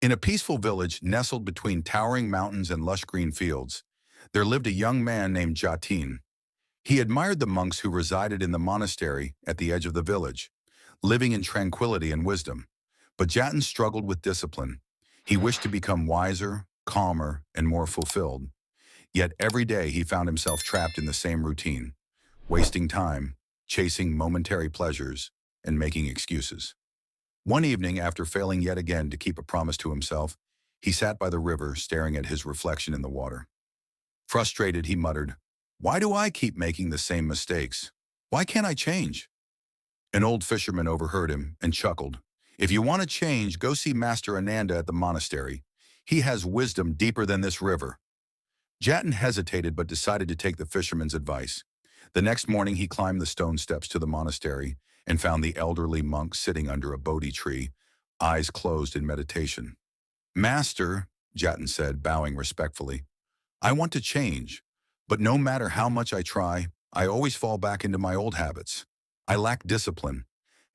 In a peaceful village nestled between towering mountains and lush green fields, there lived a young man named Jatin. He admired the monks who resided in the monastery at the edge of the village, living in tranquility and wisdom. But Jatin struggled with discipline. He wished to become wiser, calmer, and more fulfilled. Yet every day he found himself trapped in the same routine, wasting time, chasing momentary pleasures, and making excuses. One evening, after failing yet again to keep a promise to himself, he sat by the river staring at his reflection in the water. Frustrated, he muttered, "Why do I keep making the same mistakes? Why can't I change?" An old fisherman overheard him and chuckled. "If you want to change, go see Master Ananda at the monastery. He has wisdom deeper than this river." Jatin hesitated but decided to take the fisherman's advice. The next morning he climbed the stone steps to the monastery and found the elderly monk sitting under a Bodhi tree, eyes closed in meditation. "Master," Jatin said, bowing respectfully, "I want to change, but no matter how much I try, I always fall back into my old habits. I lack discipline.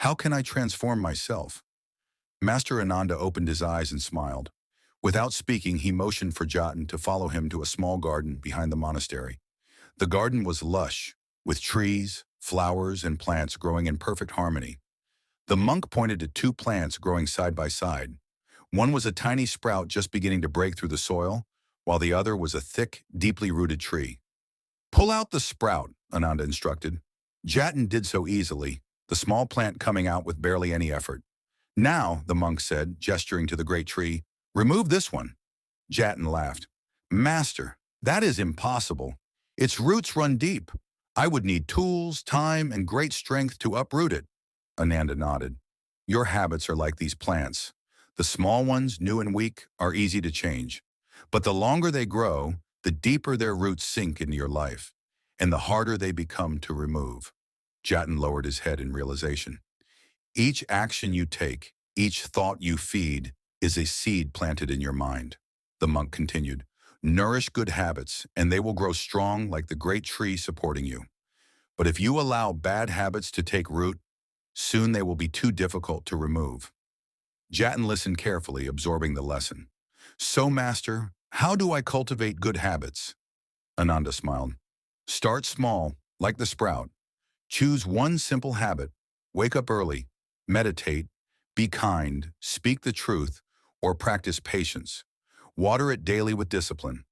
How can I transform myself?" Master Ananda opened his eyes and smiled. Without speaking, he motioned for Jatin to follow him to a small garden behind the monastery. The garden was lush, with trees, flowers, and plants growing in perfect harmony. The monk pointed to two plants growing side by side. One was a tiny sprout just beginning to break through the soil, while the other was a thick, deeply rooted tree. "Pull out the sprout," Ananda instructed. Jatin did so easily, the small plant coming out with barely any effort. "Now," the monk said, gesturing to the great tree, "remove this one." Jatin laughed. "Master, that is impossible. Its roots run deep. I would need tools, time, and great strength to uproot it." Ananda nodded. "Your habits are like these plants. The small ones, new and weak, are easy to change. But the longer they grow, the deeper their roots sink into your life, and the harder they become to remove." Jatin lowered his head in realization. "Each action you take, each thought you feed, is a seed planted in your mind." The monk continued, "Nourish good habits, and they will grow strong like the great tree supporting you. But if you allow bad habits to take root, soon they will be too difficult to remove." Jatin listened carefully, absorbing the lesson. "So, Master, how do I cultivate good habits?" Ananda smiled. "Start small, like the sprout. Choose one simple habit. Wake up early, meditate, be kind, speak the truth, or practice patience. Water it daily with discipline.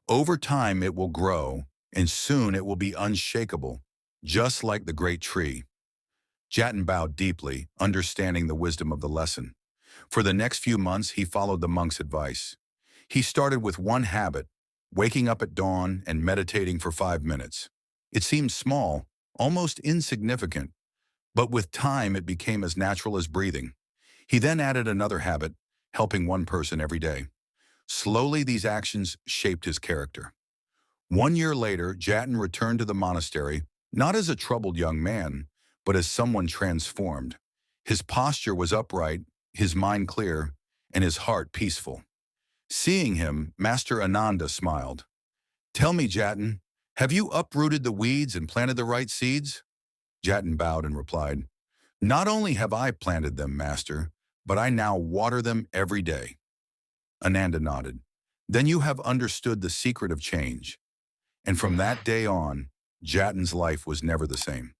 Over time, it will grow, and soon it will be unshakable, just like the great tree." Jatin bowed deeply, understanding the wisdom of the lesson. For the next few months, he followed the monk's advice. He started with one habit, waking up at dawn and meditating for 5 minutes. It seemed small, almost insignificant, but with time it became as natural as breathing. He then added another habit, helping one person every day. Slowly, these actions shaped his character. 1 year later, Jatin returned to the monastery, not as a troubled young man, but as someone transformed. His posture was upright, his mind clear, and his heart peaceful. Seeing him, Master Ananda smiled. "Tell me, Jatin, have you uprooted the weeds and planted the right seeds?" Jatin bowed and replied, "Not only have I planted them, Master, but I now water them every day." Ananda nodded. "Then you have understood the secret of change." And from that day on, Jatin's life was never the same.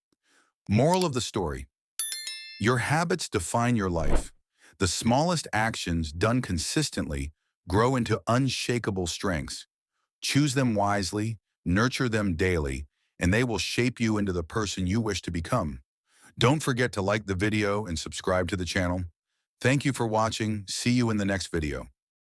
Moral of the story: your habits define your life. The smallest actions done consistently grow into unshakable strengths. Choose them wisely, nurture them daily, and they will shape you into the person you wish to become. Don't forget to like the video and subscribe to the channel. Thank you for watching. See you in the next video.